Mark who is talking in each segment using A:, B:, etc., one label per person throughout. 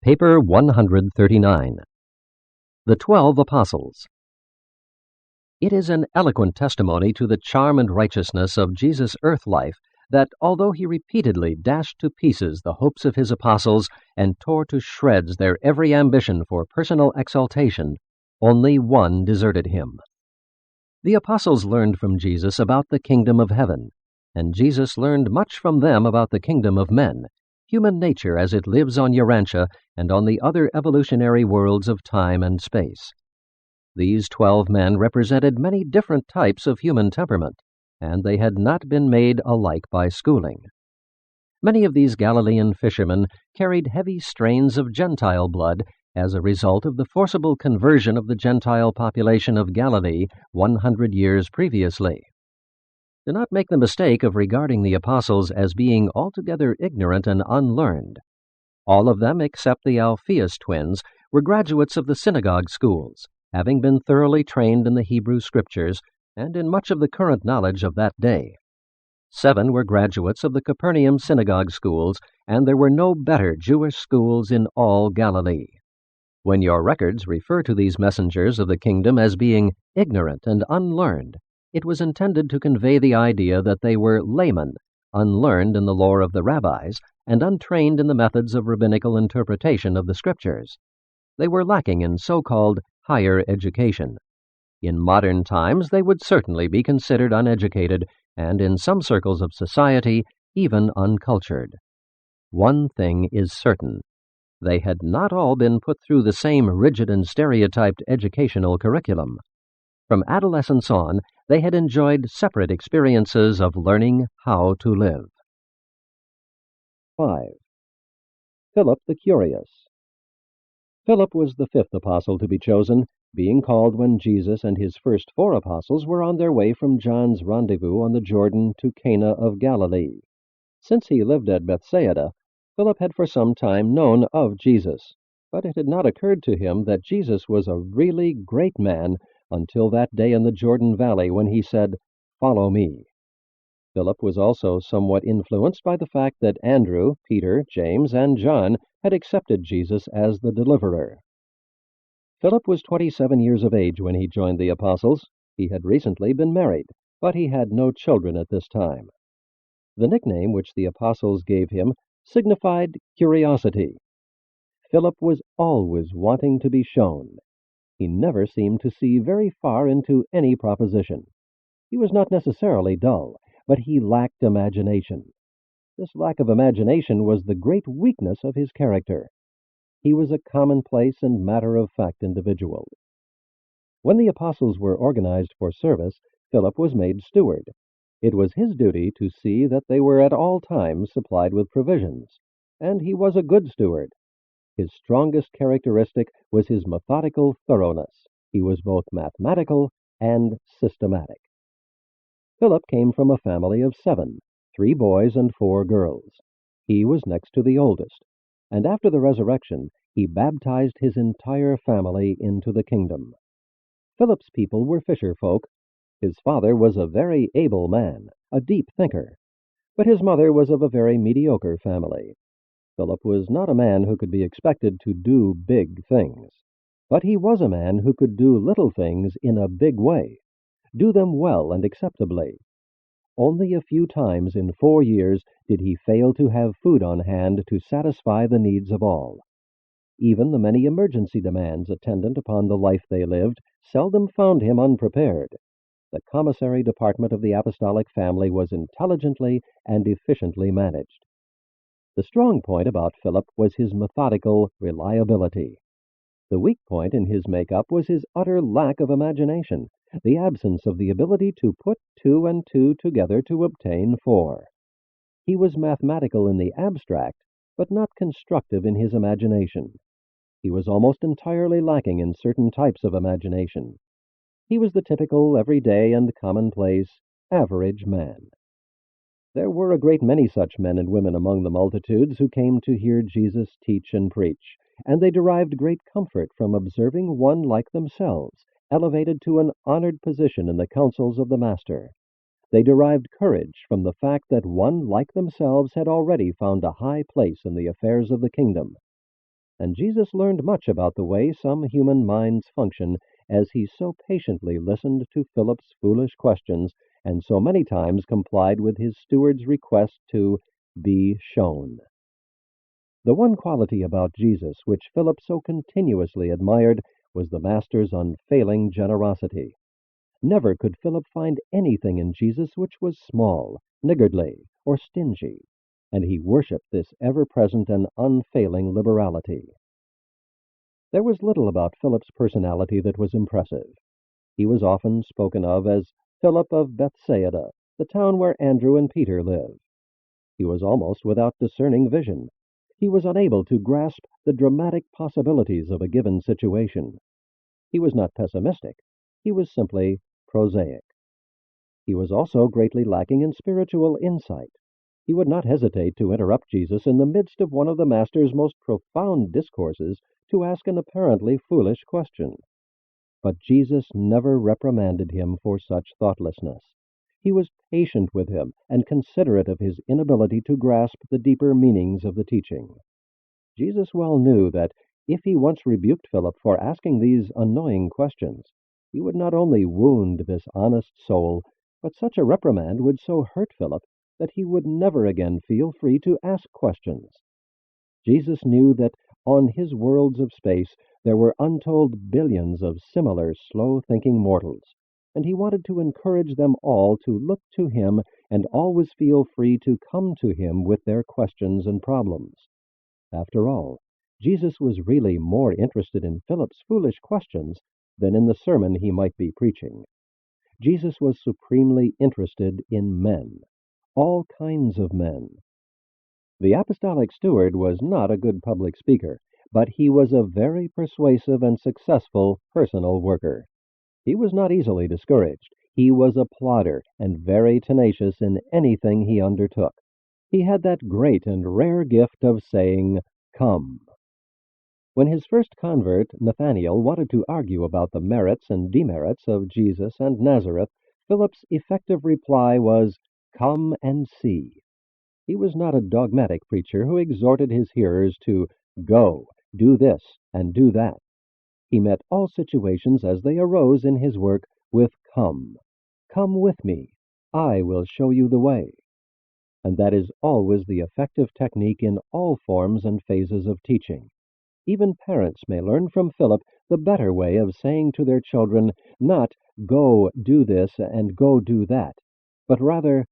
A: Paper 139. The 12 Apostles. It is an eloquent testimony to the charm and righteousness of Jesus' earth life that, although he repeatedly dashed to pieces the hopes of his apostles and tore to shreds their every ambition for personal exaltation, only one deserted him. The apostles learned from Jesus about the kingdom of heaven, and Jesus learned much from them about the kingdom of men, human nature as it lives on Urantia and on the other evolutionary worlds of time and space. These 12 men represented many different types of human temperament, and they had not been made alike by schooling. Many of these Galilean fishermen carried heavy strains of Gentile blood as a result of the forcible conversion of the Gentile population of Galilee 100 years previously. Do not make the mistake of regarding the apostles as being altogether ignorant and unlearned. All of them, except the Alphaeus twins, were graduates of the synagogue schools, having been thoroughly trained in the Hebrew Scriptures and in much of the current knowledge of that day. 7 were graduates of the Capernaum synagogue schools, and there were no better Jewish schools in all Galilee. When your records refer to these messengers of the kingdom as being ignorant and unlearned, it was intended to convey the idea that they were laymen, unlearned in the lore of the rabbis, and untrained in the methods of rabbinical interpretation of the Scriptures. They were lacking in so-called higher education. In modern times, they would certainly be considered uneducated, and in some circles of society, even uncultured. One thing is certain. They had not all been put through the same rigid and stereotyped educational curriculum. From adolescence on, they had enjoyed separate experiences of learning how to live. 5. Philip the Curious. Philip was the 5th apostle to be chosen, being called when Jesus and his first 4 apostles were on their way from John's rendezvous on the Jordan to Cana of Galilee. Since he lived at Bethsaida, Philip had for some time known of Jesus, but it had not occurred to him that Jesus was a really great man until that day in the Jordan Valley when he said, "Follow me." Philip was also somewhat influenced by the fact that Andrew, Peter, James, and John had accepted Jesus as the deliverer. Philip was 27 years of age when he joined the apostles. He had recently been married, but he had no children at this time. The nickname which the apostles gave him signified curiosity. Philip was always wanting to be shown. He never seemed to see very far into any proposition. He was not necessarily dull, but he lacked imagination. This lack of imagination was the great weakness of his character. He was a commonplace and matter-of-fact individual. When the apostles were organized for service, Philip was made steward. It was his duty to see that they were at all times supplied with provisions, and he was a good steward. His strongest characteristic was his methodical thoroughness. He was both mathematical and systematic. Philip came from a family of 7, 3 boys and 4 girls. He was next to the oldest, and after the resurrection, he baptized his entire family into the kingdom. Philip's people were fisher folk. His father was a very able man, a deep thinker, but his mother was of a very mediocre family. Philip was not a man who could be expected to do big things, but he was a man who could do little things in a big way, do them well and acceptably. Only a few times in 4 years did he fail to have food on hand to satisfy the needs of all. Even the many emergency demands attendant upon the life they lived seldom found him unprepared. The commissary department of the apostolic family was intelligently and efficiently managed. The strong point about Philip was his methodical reliability. The weak point in his makeup was his utter lack of imagination, the absence of the ability to put 2 and 2 together to obtain 4. He was mathematical in the abstract, but not constructive in his imagination. He was almost entirely lacking in certain types of imagination. He was the typical, everyday, and commonplace, average man. There were a great many such men and women among the multitudes who came to hear Jesus teach and preach, and they derived great comfort from observing one like themselves, elevated to an honored position in the councils of the Master. They derived courage from the fact that one like themselves had already found a high place in the affairs of the kingdom. and Jesus learned much about the way some human minds function as he so patiently listened to Philip's foolish questions and so many times complied with his steward's request to be shown. The one quality about Jesus which Philip so continuously admired was the Master's unfailing generosity. Never could Philip find anything in Jesus which was small, niggardly, or stingy, and he worshipped this ever-present and unfailing liberality. There was little about Philip's personality that was impressive. He was often spoken of as Philip of Bethsaida, the town where Andrew and Peter lived. He was almost without discerning vision. He was unable to grasp the dramatic possibilities of a given situation. He was not pessimistic. He was simply prosaic. He was also greatly lacking in spiritual insight. He would not hesitate to interrupt Jesus in the midst of one of the Master's most profound discourses to ask an apparently foolish question. But Jesus never reprimanded him for such thoughtlessness. He was patient with him and considerate of his inability to grasp the deeper meanings of the teaching. Jesus well knew that if he once rebuked Philip for asking these annoying questions, he would not only wound this honest soul, but such a reprimand would so hurt Philip that he would never again feel free to ask questions. Jesus knew that on his worlds of space there were untold billions of similar slow-thinking mortals, and he wanted to encourage them all to look to him and always feel free to come to him with their questions and problems. After all, Jesus was really more interested in Philip's foolish questions than in the sermon he might be preaching. Jesus was supremely interested in men, all kinds of men. The apostolic steward was not a good public speaker, but he was a very persuasive and successful personal worker. He was not easily discouraged. He was a plodder and very tenacious in anything he undertook. He had that great and rare gift of saying, "Come." When his first convert, Nathanael, wanted to argue about the merits and demerits of Jesus and Nazareth, Philip's effective reply was, "Come and see." He was not a dogmatic preacher who exhorted his hearers to go, do this, and do that. He met all situations as they arose in his work with come. Come with me. I will show you the way. And that is always the effective technique in all forms and phases of teaching. Even parents may learn from Philip the better way of saying to their children, not go do this and go do that, but rather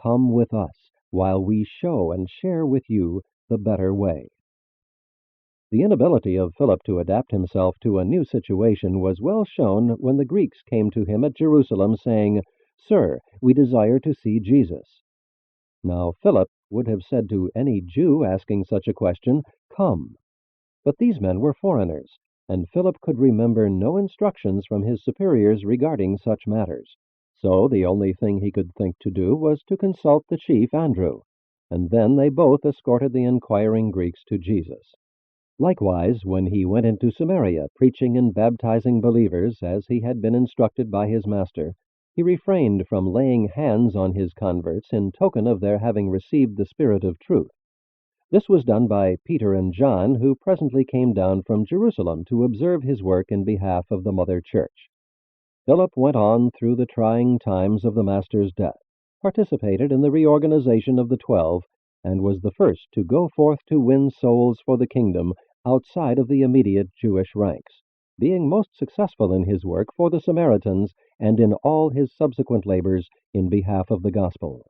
A: come with us while we show and share with you the better way. The inability of Philip to adapt himself to a new situation was well shown when the Greeks came to him at Jerusalem saying, "Sir, we desire to see Jesus." Now Philip would have said to any Jew asking such a question, "Come." But these men were foreigners, and Philip could remember no instructions from his superiors regarding such matters. So the only thing he could think to do was to consult the chief Andrew, and then they both escorted the inquiring Greeks to Jesus. Likewise, when he went into Samaria, preaching and baptizing believers as he had been instructed by his master, he refrained from laying hands on his converts in token of their having received the Spirit of truth. This was done by Peter and John, who presently came down from Jerusalem to observe his work in behalf of the Mother Church. Philip went on through the trying times of the Master's death, participated in the reorganization of the 12, and was the first to go forth to win souls for the kingdom outside of the immediate Jewish ranks, being most successful in his work for the Samaritans and in all his subsequent labors in behalf of the gospel.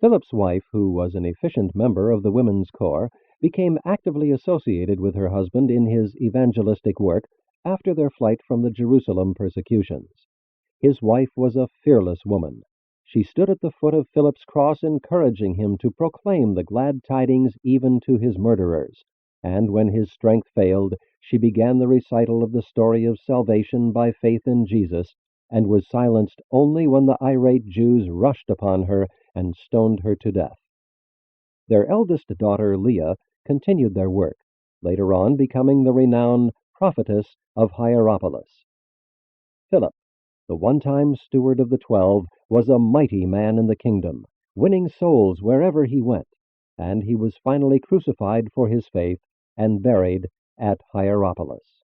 A: Philip's wife, who was an efficient member of the Women's Corps, became actively associated with her husband in his evangelistic work after their flight from the Jerusalem persecutions. His wife was a fearless woman. She stood at the foot of Philip's cross, encouraging him to proclaim the glad tidings even to his murderers, and when his strength failed, she began the recital of the story of salvation by faith in Jesus, and was silenced only when the irate Jews rushed upon her and stoned her to death. Their eldest daughter, Leah, continued their work, later on becoming the renowned prophetess of Hierapolis. Philip, the one-time steward of the 12, was a mighty man in the kingdom, winning souls wherever he went, and he was finally crucified for his faith and buried at Hierapolis.